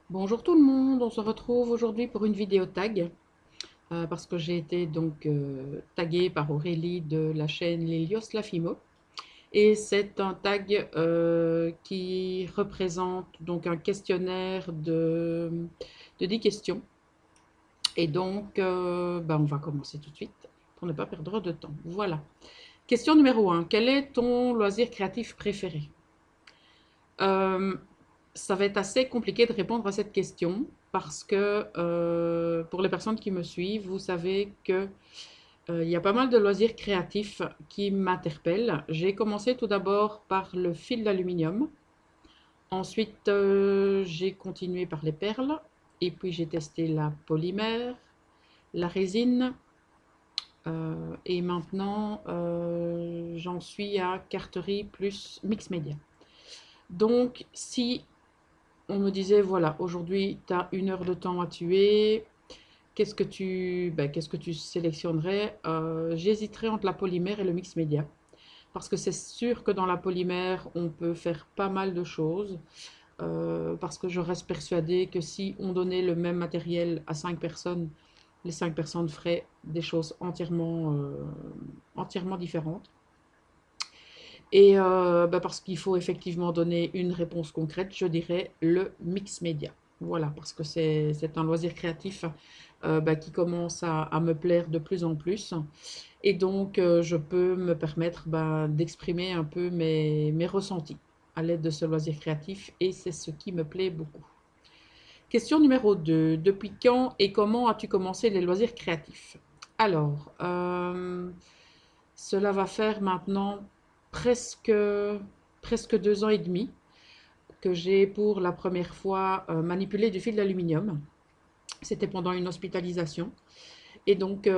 Bonjour tout le monde, on se retrouve aujourd'hui pour une vidéo tag parce que j'ai été taguée par Aurélie de la chaîne Lilios Lafimo et c'est un tag qui représente donc un questionnaire de 10 questions et on va commencer tout de suite pour ne pas perdre de temps. Voilà. Question numéro un. Quel est ton loisir créatif préféré? Euh, Ça va être assez compliqué de répondre à cette question parce que pour les personnes qui me suivent, vous savez que il y a pas mal de loisirs créatifs qui m'interpellent. J'ai commencé tout d'abord par le fil d'aluminium. Ensuite, j'ai continué par les perles. Et puis, j'ai testé la polymère, la résine. Et maintenant, j'en suis à carterie plus mix média. Donc, si on me disait, voilà, aujourd'hui, tu as 1 heure de temps à tuer. Qu'est-ce que tu sélectionnerais? J'hésiterais entre la polymère et le mix média. Parce que c'est sûr que dans la polymère, on peut faire pas mal de choses. Parce que je reste persuadée que si on donnait le même matériel à 5 personnes, les 5 personnes feraient des choses entièrement différentes. Et parce qu'il faut effectivement donner une réponse concrète, je dirais le mix média. Voilà, parce que c'est un loisir créatif qui commence à me plaire de plus en plus. Et donc, je peux me permettre d'exprimer un peu mes ressentis à l'aide de ce loisir créatif. Et c'est ce qui me plaît beaucoup. Question numéro 2. Depuis quand et comment as-tu commencé les loisirs créatifs? Alors, cela va faire maintenant presque, presque 2 ans et demi que j'ai pour la première fois manipulé du fil d'aluminium. C'était pendant une hospitalisation. Et donc,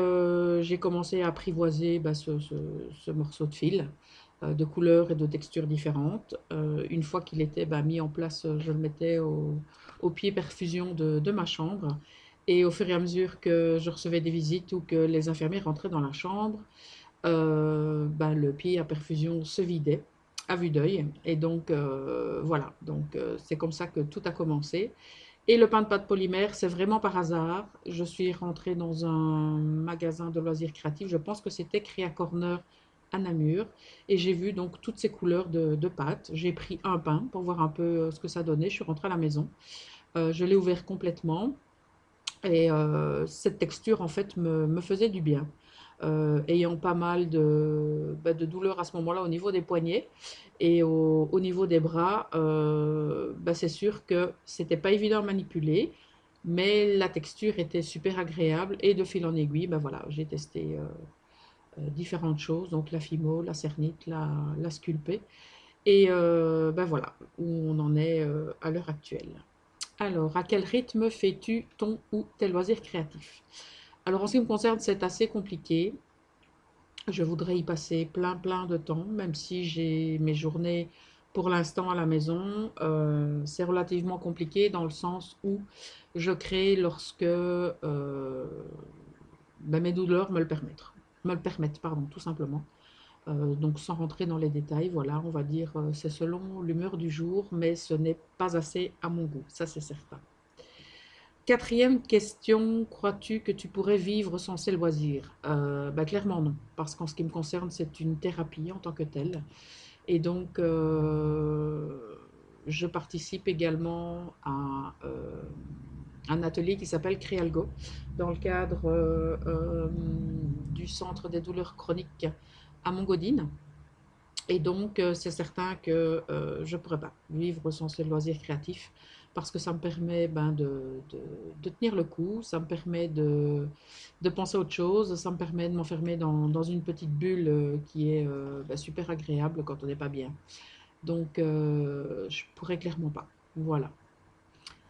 j'ai commencé à apprivoiser ce morceau de fil de couleurs et de textures différentes. Une fois qu'il était mis en place, je le mettais au pied perfusion de ma chambre. Et au fur et à mesure que je recevais des visites ou que les infirmiers rentraient dans la chambre, le pied à perfusion se vidait à vue d'œil. Et donc, voilà. Donc, c'est comme ça que tout a commencé. Et le pain de pâte polymère, c'est vraiment par hasard. Je suis rentrée dans un magasin de loisirs créatifs. Je pense que c'était Crea Corner à Namur. Et j'ai vu donc toutes ces couleurs de pâte. J'ai pris un pain pour voir un peu ce que ça donnait. Je suis rentrée à la maison. Je l'ai ouvert complètement. Et cette texture, en fait, me faisait du bien. Ayant pas mal de douleurs à ce moment-là au niveau des poignets et au niveau des bras, c'est sûr que c'était pas évident à manipuler, mais la texture était super agréable et de fil en aiguille, voilà, j'ai testé différentes choses, donc la fimo, la cernite, la sculpée, et voilà où on en est à l'heure actuelle. Alors, à quel rythme fais-tu ton ou tes loisirs créatifs? Alors, en ce qui me concerne, c'est assez compliqué. Je voudrais y passer plein de temps, même si j'ai mes journées pour l'instant à la maison. C'est relativement compliqué dans le sens où je crée lorsque mes douleurs me le permettent, pardon, tout simplement. Donc sans rentrer dans les détails, voilà, on va dire c'est selon l'humeur du jour, mais ce n'est pas assez à mon goût, ça c'est certain. Quatrième question, crois-tu que tu pourrais vivre sans ces loisirs? Clairement non, parce qu'en ce qui me concerne, c'est une thérapie en tant que telle. Et donc, je participe également à un atelier qui s'appelle Créalgo, dans le cadre du Centre des douleurs chroniques à Montgaudine. Et donc, c'est certain que je ne pourrais pas vivre sans ce loisir créatif parce que ça me permet de tenir le coup, ça me permet de penser à autre chose, ça me permet de m'enfermer dans une petite bulle qui est super agréable quand on n'est pas bien. Donc, je pourrais clairement pas. Voilà.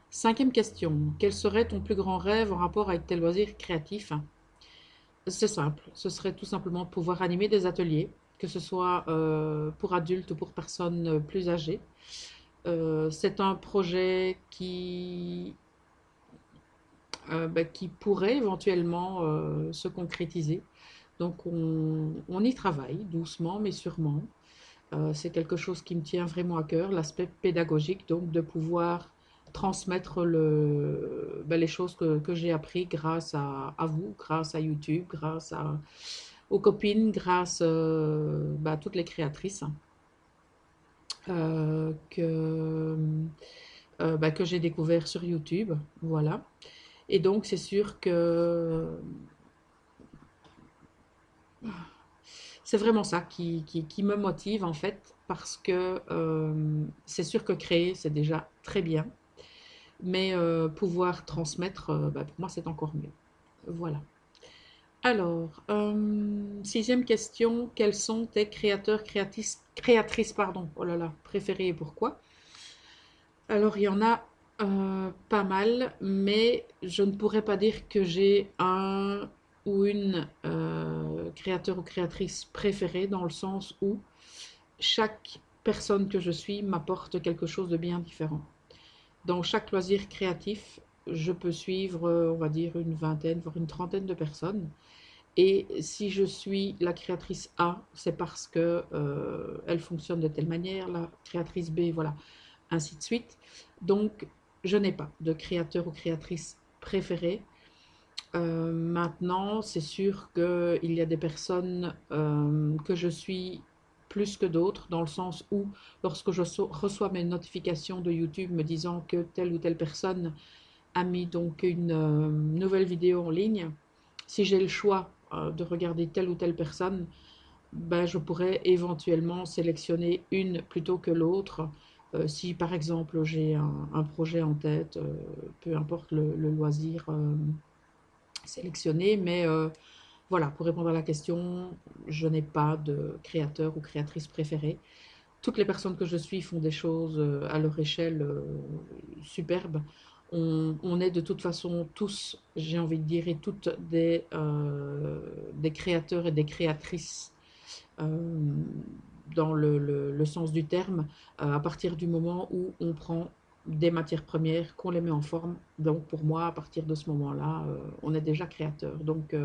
Cinquième question. Quel serait ton plus grand rêve en rapport avec tes loisirs créatifs? C'est simple, ce serait tout simplement de pouvoir animer des ateliers, que ce soit pour adultes ou pour personnes plus âgées. C'est un projet qui pourrait éventuellement se concrétiser. Donc on y travaille doucement mais sûrement. C'est quelque chose qui me tient vraiment à cœur, l'aspect pédagogique, donc de pouvoir transmettre les choses que j'ai appris grâce à vous, grâce à YouTube, aux copines, grâce à toutes les créatrices euh, que, que j'ai découvert sur YouTube. Voilà. Et donc, c'est sûr que c'est vraiment ça qui me motive en fait, parce que c'est sûr que créer, c'est déjà très bien, mais pouvoir transmettre, pour moi, c'est encore mieux. Voilà. Alors, sixième question, quels sont tes créateurs, créatrices, pardon, oh là là, préférés et pourquoi? Alors, il y en a pas mal, mais je ne pourrais pas dire que j'ai un ou une créateur ou créatrice préférée, dans le sens où chaque personne que je suis m'apporte quelque chose de bien différent. Dans chaque loisir créatif, je peux suivre, on va dire, une vingtaine, voire une trentaine de personnes. Et si je suis la créatrice A, c'est parce que elle fonctionne de telle manière, la créatrice B, voilà, ainsi de suite. Donc, je n'ai pas de créateur ou créatrice préférée. Maintenant, c'est sûr qu'il y a des personnes que je suis plus que d'autres, dans le sens où, lorsque je reçois mes notifications de YouTube me disant que telle ou telle personne a mis donc une nouvelle vidéo en ligne, si j'ai le choix de regarder telle ou telle personne, ben, je pourrais éventuellement sélectionner une plutôt que l'autre. Si par exemple j'ai un projet en tête, peu importe le loisir sélectionné, mais voilà, pour répondre à la question, je n'ai pas de créateur ou créatrice préférée. Toutes les personnes que je suis font des choses à leur échelle superbes. On est de toute façon tous, j'ai envie de dire, et toutes des créateurs et des créatrices euh, dans le sens du terme, à partir du moment où on prend des matières premières, qu'on les met en forme. Donc pour moi, à partir de ce moment-là, on est déjà créateur. Donc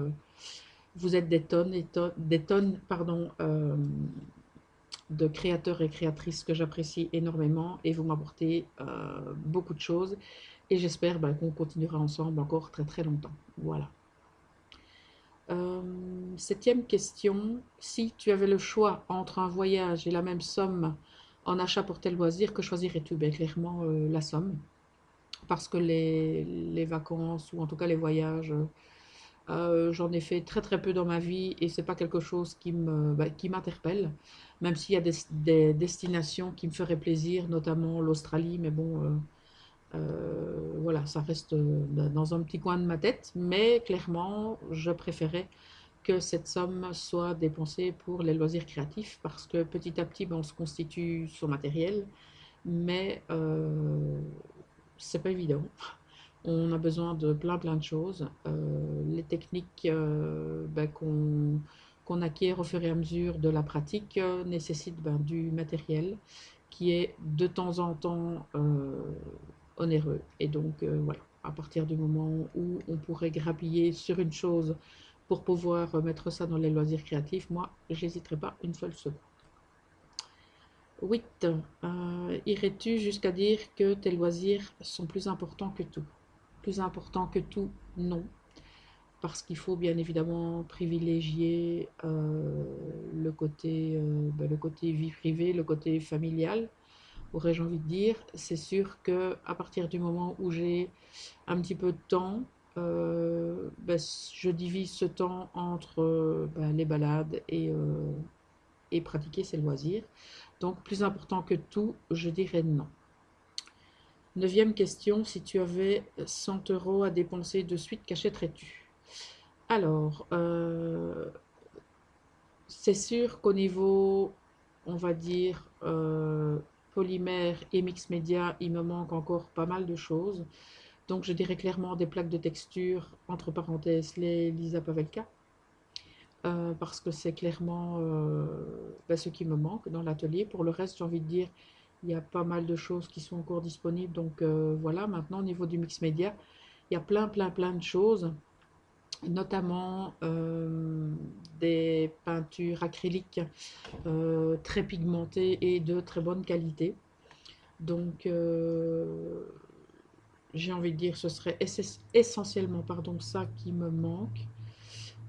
vous êtes des tonnes et des tonnes, pardon, de créateurs et créatrices que j'apprécie énormément, et vous m'apportez beaucoup de choses, et j'espère qu'on continuera ensemble encore très très longtemps. Voilà. Septième question, si tu avais le choix entre un voyage et la même somme en achat pour tel loisir, que choisirais-tu? Ben, clairement la somme, parce que les vacances, ou en tout cas les voyages, j'en ai fait très très peu dans ma vie, et c'est pas quelque chose qui m'interpelle, même s'il y a des destinations qui me feraient plaisir, notamment l'Australie, mais bon, voilà, ça reste dans un petit coin de ma tête, mais clairement, je préférais que cette somme soit dépensée pour les loisirs créatifs, parce que petit à petit, on se constitue son matériel, mais c'est pas évident. On a besoin de plein de choses. Les techniques qu'on acquiert au fur et à mesure de la pratique nécessitent du matériel qui est de temps en temps onéreux. Et donc voilà, à partir du moment où on pourrait grappiller sur une chose pour pouvoir mettre ça dans les loisirs créatifs, moi, j'hésiterai pas une seule seconde. 8. Irais-tu jusqu'à dire que tes loisirs sont plus importants que tout? Plus importants que tout, non. Parce qu'il faut bien évidemment privilégier le côté vie privée, le côté familial, aurais-je envie de dire. C'est sûr que à partir du moment où j'ai un petit peu de temps, je divise ce temps entre les balades et pratiquer ses loisirs. Donc, plus important que tout, je dirais non. Neuvième question, si tu avais 100 euros à dépenser de suite, qu'achèterais-tu? Alors, c'est sûr qu'au niveau, on va dire, polymère et mix média, il me manque encore pas mal de choses. Donc, je dirais clairement des plaques de texture, entre parenthèses, les Lisa Pavelka, parce que c'est clairement ce qui me manque dans l'atelier. Pour le reste, j'ai envie de dire, il y a pas mal de choses qui sont encore disponibles. Donc, voilà, maintenant, au niveau du mix média, il y a plein de choses, notamment des peintures acryliques très pigmentées et de très bonne qualité. Donc, j'ai envie de dire, ce serait essentiellement, pardon, ça qui me manque.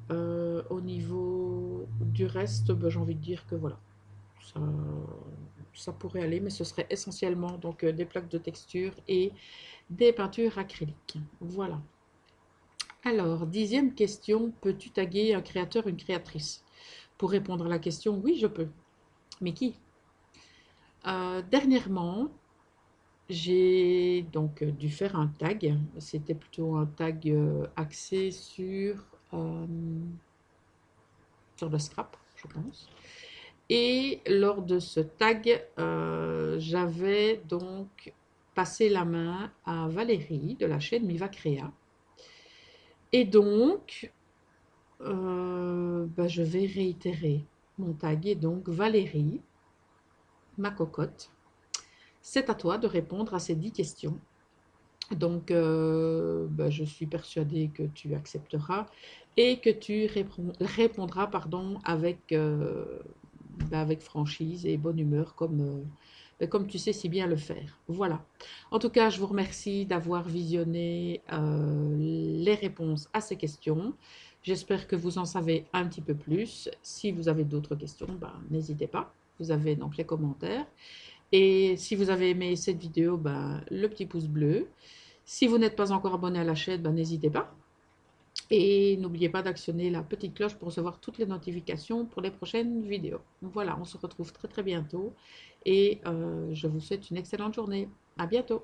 Au niveau du reste, ben, j'ai envie de dire que voilà, ça, ça pourrait aller, mais ce serait essentiellement donc des plaques de texture et des peintures acryliques. Voilà. Alors, 10e question, peux-tu taguer un créateur, une créatrice? Pour répondre à la question, oui, je peux. Mais qui? Dernièrement, j'ai donc dû faire un tag. C'était plutôt un tag axé euh, sur le scrap, je pense. Et lors de ce tag, j'avais donc passé la main à Valérie de la chaîne Miva Créa. Et donc, bah, je vais réitérer mon tag. Et donc, Valérie, ma cocotte, c'est à toi de répondre à ces 10 questions. Donc, bah, je suis persuadée que tu accepteras et que tu répondras pardon, bah, avec franchise et bonne humeur, bah, comme tu sais si bien le faire. Voilà. En tout cas, je vous remercie d'avoir visionné les réponses à ces questions. J'espère que vous en savez un petit peu plus. Si vous avez d'autres questions, bah, n'hésitez pas. Vous avez donc les commentaires. Et si vous avez aimé cette vidéo, bah, le petit pouce bleu. Si vous n'êtes pas encore abonné à la chaîne, bah, n'hésitez pas. Et n'oubliez pas d'actionner la petite cloche pour recevoir toutes les notifications pour les prochaines vidéos. Voilà, on se retrouve très très bientôt et je vous souhaite une excellente journée. À bientôt.